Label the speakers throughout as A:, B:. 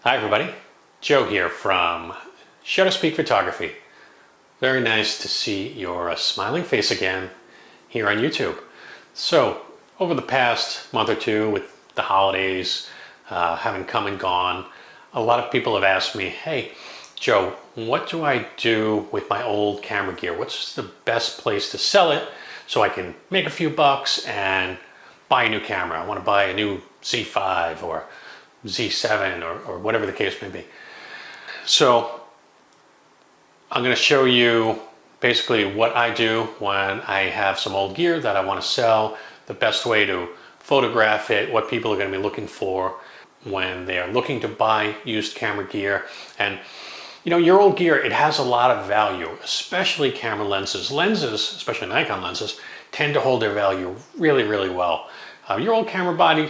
A: Hi everybody, Joe here from SHUTTERSPEAK Photography. Very nice to see your smiling face again here on YouTube. So, over the past month or two with the holidays having come and gone, a lot of people have asked me, hey Joe, what do I do with my old camera gear? What's the best place to sell it so I can make a few bucks and buy a new camera? I want to buy a new Z5 or Z7 or whatever the case may be. So I'm going to show you basically what I do when I have some old gear that I want to sell, the best way to photograph it, what people are going to be looking for when they're looking to buy used camera gear. And you know, your old gear, it has a lot of value, especially camera lenses. Lenses, especially Nikon lenses, tend to hold their value really, really well. Your old camera body,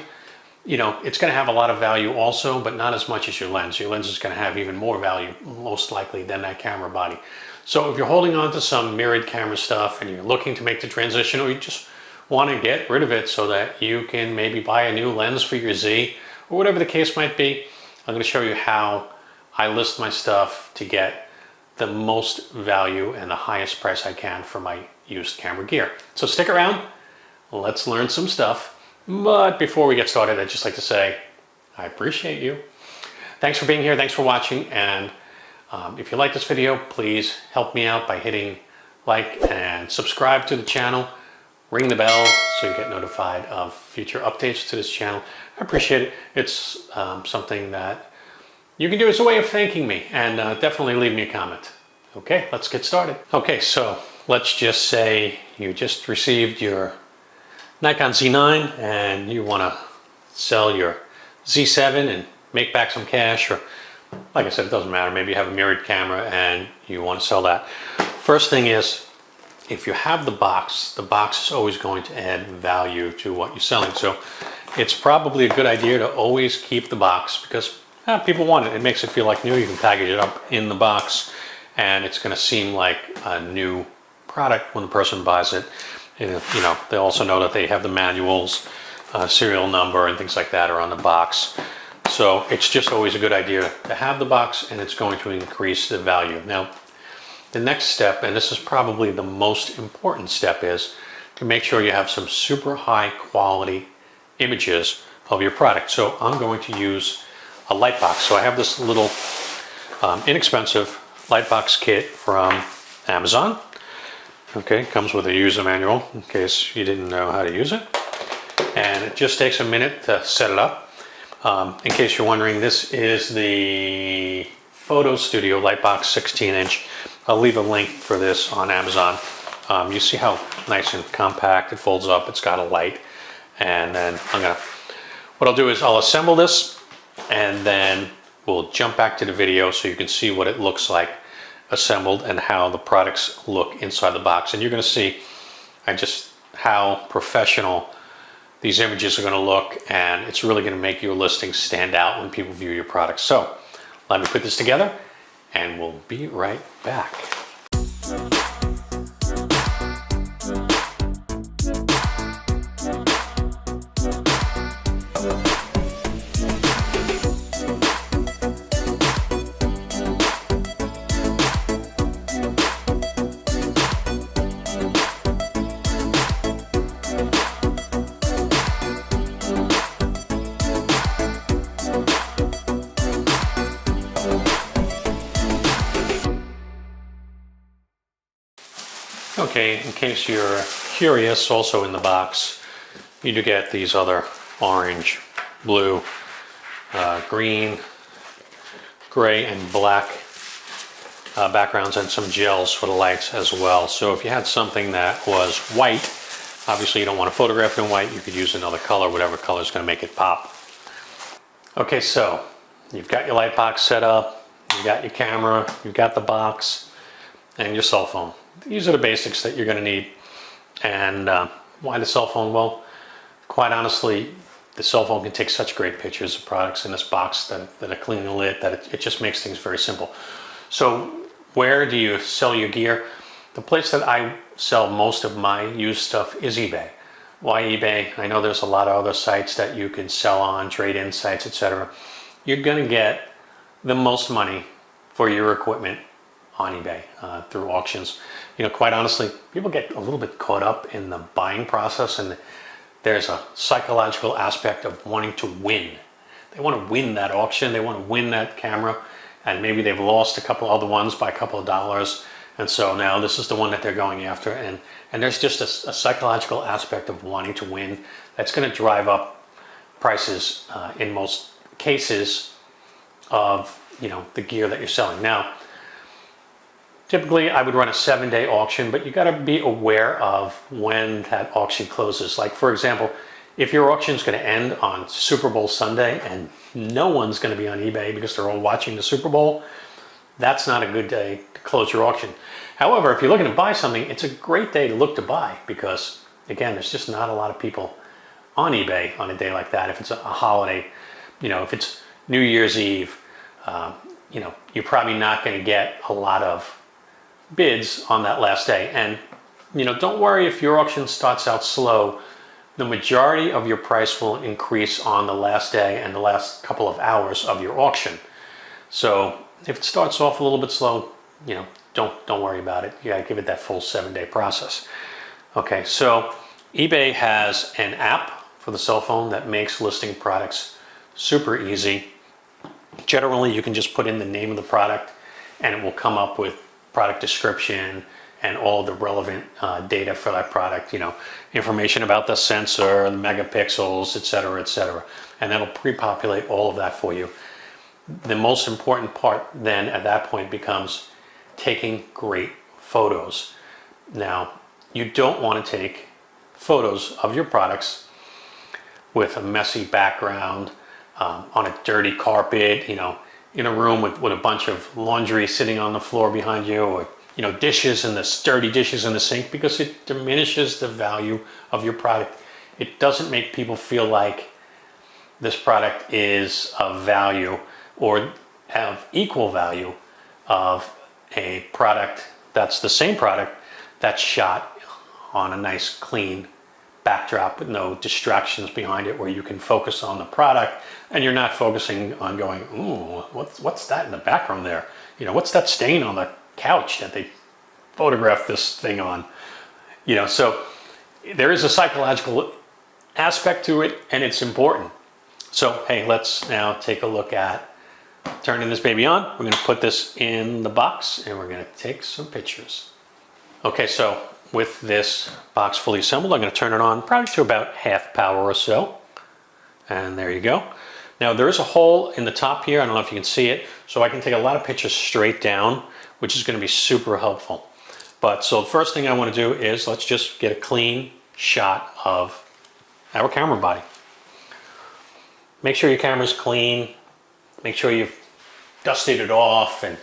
A: you know, it's going to have a lot of value also, but not as much as your lens. Your lens is going to have even more value, most likely, than that camera body. So if you're holding on to some mirrored camera stuff and you're looking to make the transition, or you just want to get rid of it so that you can maybe buy a new lens for your Z, or whatever the case might be, I'm going to show you how I list my stuff to get the most value and the highest price I can for my used camera gear. So stick around, let's learn some stuff. But before we get started, I'd just like to say, I appreciate you. Thanks for being here, thanks for watching, and if you like this video, please help me out by hitting like and subscribe to the channel. Ring the bell so you get notified of future updates to this channel. I appreciate it. It's something that you can do as a way of thanking me, and definitely leave me a comment. Okay, let's get started. Okay, so let's just say you just received your Nikon Z9 and you want to sell your Z7 and make back some cash, or like I said, it doesn't matter, maybe you have a mirrored camera and you want to sell that. First thing is, if you have the box is always going to add value to what you're selling. So it's probably a good idea to always keep the box, because people want it. It makes it feel like new. You can package it up in the box and it's going to seem like a new product when the person buys it. And, you know, they also know that they have the manuals, serial number and things like that are on the box. So it's just always a good idea to have the box, and it's going to increase the value. Now, the next step, and this is probably the most important step, is to make sure you have some super high quality images of your product. So I'm going to use a Lightbox. So I have this little inexpensive Lightbox kit from Amazon. Okay, comes with a user manual in case you didn't know how to use it. And it just takes a minute to set it up. In case you're wondering, this is the Photo Studio Lightbox 16-inch. I'll leave a link for this on Amazon. You see how nice and compact it folds up. It's got a light. And then what I'll do is I'll assemble this, and then we'll jump back to the video so you can see what it looks like assembled and how the products look inside the box. And you're going to see just how professional these images are going to look, and it's really going to make your listing stand out when people view your products. So let me put this together and we'll be right back. Okay, in case you're curious, also in the box, you do get these other orange, blue, green, gray, and black backgrounds, and some gels for the lights as well. So if you had something that was white, obviously you don't want to photograph it in white, you could use another color, whatever color is going to make it pop. Okay, so you've got your Lightbox set up, you got your camera, you've got the box, and your cell phone. These are the basics that you're going to need. And why the cell phone? Well, quite honestly, the cell phone can take such great pictures of products in this box that are cleanly lit, that it just makes things very simple. So where do you sell your gear? The place that I sell most of my used stuff is eBay. Why eBay? I know there's a lot of other sites that you can sell on, trade-in sites, etc. You're going to get the most money for your equipment on eBay through auctions. You know, quite honestly, people get a little bit caught up in the buying process, and there's a psychological aspect of wanting to win. They want to win that auction, they want to win that camera, and maybe they've lost a couple other ones by a couple of dollars, and so now this is the one that they're going after, and there's just a psychological aspect of wanting to win that's going to drive up prices in most cases of, you know, the gear that you're selling. Now, typically I would run a 7-day auction, but you got to be aware of when that auction closes. Like, for example, if your auction is going to end on Super Bowl Sunday and no one's going to be on eBay because they're all watching the Super Bowl, that's not a good day to close your auction. However, if you're looking to buy something, it's a great day to look to buy because, again, there's just not a lot of people on eBay on a day like that. If it's a holiday, you know, if it's New Year's Eve, you know, you're probably not going to get a lot of bids on that last day. And, you know, don't worry if your auction starts out slow. The majority of your price will increase on the last day and the last couple of hours of your auction. So if it starts off a little bit slow, you know, don't worry about it. You gotta give it that full 7-day process. Okay, so eBay has an app for the cell phone that makes listing products super easy. Generally, you can just put in the name of the product and it will come up with product description and all the relevant data for that product, you know, information about the sensor, the megapixels, et cetera, and that'll pre-populate all of that for you. The most important part then at that point becomes taking great photos. Now, you don't want to take photos of your products with a messy background, on a dirty carpet, you know, in a room with a bunch of laundry sitting on the floor behind you, or, you know, dishes and the dirty dishes in the sink, because it diminishes the value of your product. It doesn't make people feel like this product is of value or have equal value of a product that's the same product that's shot on a nice clean backdrop with no distractions behind it, where you can focus on the product and you're not focusing on going, ooh, what's that in the background there? You know, what's that stain on the couch that they photographed this thing on? You know, so there is a psychological aspect to it, and it's important. So, hey, let's now take a look at turning this baby on. We're going to put this in the box and we're going to take some pictures. Okay, so with this box fully assembled, I'm going to turn it on probably to about half power or so. And there you go. Now there is a hole in the top here. I don't know if you can see it. So I can take a lot of pictures straight down, which is going to be super helpful. But so the first thing I want to do is let's just get a clean shot of our camera body. Make sure your camera's clean. Make sure you've dusted it off and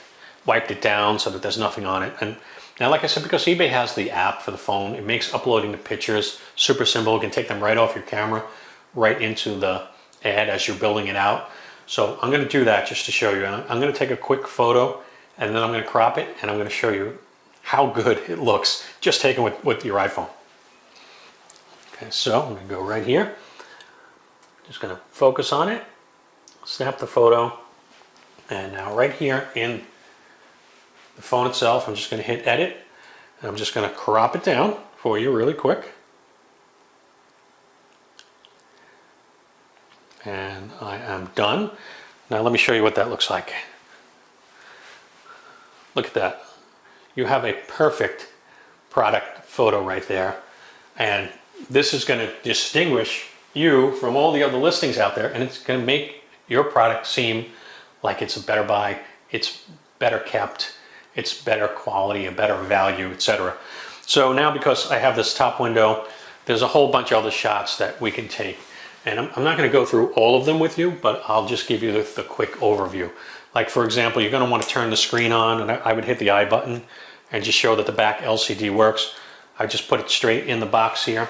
A: wiped it down so that there's nothing on it. And now, like I said, because eBay has the app for the phone, it makes uploading the pictures super simple. You can take them right off your camera, right into the ad as you're building it out. So I'm going to do that just to show you. I'm going to take a quick photo and then I'm going to crop it and I'm going to show you how good it looks just taken with your iPhone. Okay, so I'm going to go right here. Just going to focus on it, snap the photo, and now right here in the phone itself, I'm just going to hit edit, and I'm just going to crop it down for you really quick. And I am done. Now let me show you what that looks like. Look at that. You have a perfect product photo right there. And this is going to distinguish you from all the other listings out there, and it's going to make your product seem like it's a better buy, it's better kept, it's better quality, a better value, etc. So now, because I have this top window, there's a whole bunch of other shots that we can take. And I'm not going to go through all of them with you, but I'll just give you the quick overview. Like, for example, you're going to want to turn the screen on, and I would hit the I button and just show that the back LCD works. I just put it straight in the box here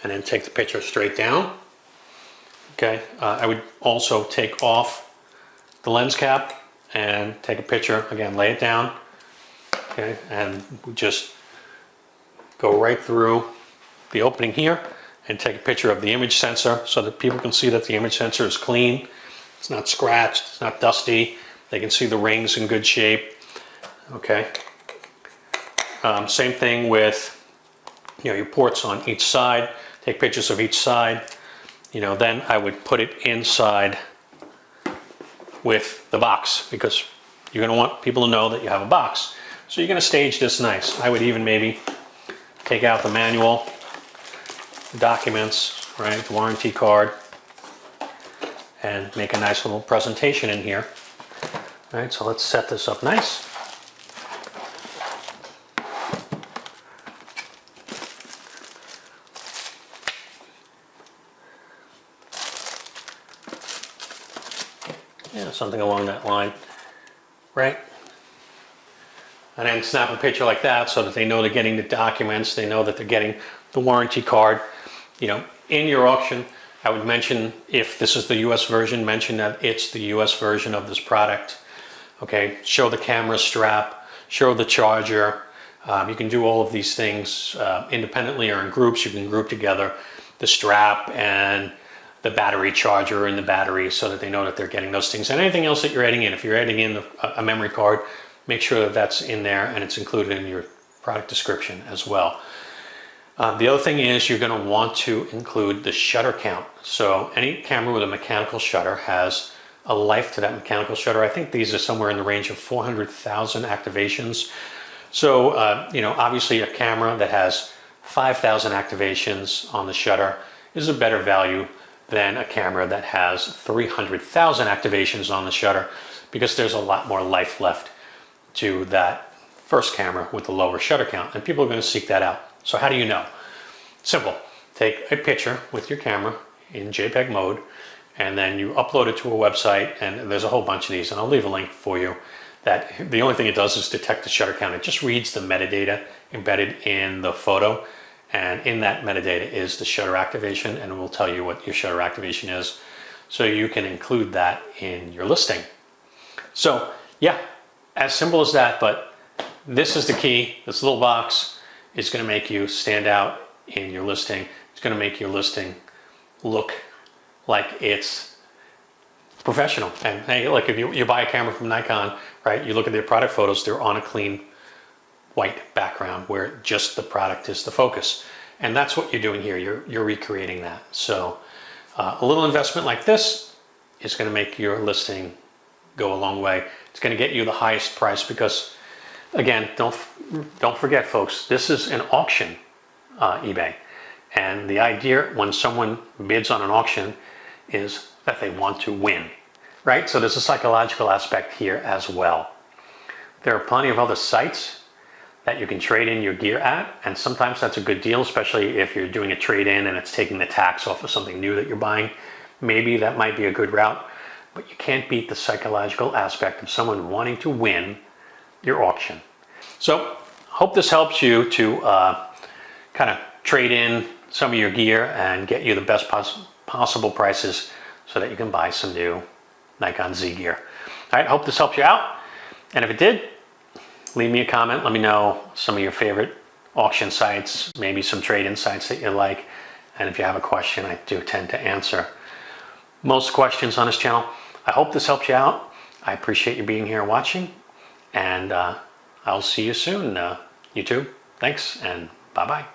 A: and then take the picture straight down. Okay, I would also take off the lens cap and take a picture, again, lay it down. Okay, and just go right through the opening here and take a picture of the image sensor so that people can see that the image sensor is clean. It's not scratched, it's not dusty, They can see the ring's in good shape. Okay. Same thing with, your ports on each side. Take pictures of each side. Then I would put it inside with the box, because you're going to want people to know that you have a box. So you're going to stage this nice. I would even maybe take out the manual, the documents, right, the warranty card, and make a nice little presentation in here. All right, so let's set this up nice. Yeah, something along that line, right? And then snap a picture like that so that they know they're getting the documents, they know that they're getting the warranty card. In your auction, I would mention, if this is the US version, mention that it's the US version of this product. Okay, show the camera strap, show the charger. You can do all of these things independently or in groups. You can group together the strap and the battery charger and the battery so that they know that they're getting those things. And anything else that you're adding in, if you're adding in a memory card, make sure that that's in there and it's included in your product description as well. The other thing is you're going to want to include the shutter count. So any camera with a mechanical shutter has a life to that mechanical shutter. I think these are somewhere in the range of 400,000 activations. So, obviously a camera that has 5,000 activations on the shutter is a better value than a camera that has 300,000 activations on the shutter, because there's a lot more life left to that first camera with the lower shutter count, and people are going to seek that out. So how do you know? Simple. Take a picture with your camera in JPEG mode, and then you upload it to a website, and there's a whole bunch of these, and I'll leave a link for you. That the only thing it does is detect the shutter count. It just reads the metadata embedded in the photo, and in that metadata is the shutter activation, and it will tell you what your shutter activation is, so you can include that in your listing. So yeah, as simple as that, but this is the key. This little box is going to make you stand out in your listing. It's going to make your listing look like it's professional. And hey, like if you buy a camera from Nikon, right, you look at their product photos, they're on a clean white background where just the product is the focus. And that's what you're doing here. You're recreating that. So a little investment like this is going to make your listing go a long way. It's going to get you the highest price, because again, don't forget, folks, this is an auction, eBay. And the idea when someone bids on an auction is that they want to win, right? So there's a psychological aspect here as well. There are plenty of other sites that you can trade in your gear at, and sometimes that's a good deal, especially if you're doing a trade-in and it's taking the tax off of something new that you're buying. Maybe that might be a good route, but you can't beat the psychological aspect of someone wanting to win your auction. So hope this helps you to kind of trade in some of your gear and get you the best possible prices so that you can buy some new Nikon Z gear. All right, hope this helps you out. And if it did, leave me a comment. Let me know some of your favorite auction sites, maybe some trade-in sites that you like. And if you have a question, I do tend to answer most questions on this channel. I hope this helps you out. I appreciate you being here watching, and I'll see you soon, YouTube. Thanks, and bye-bye.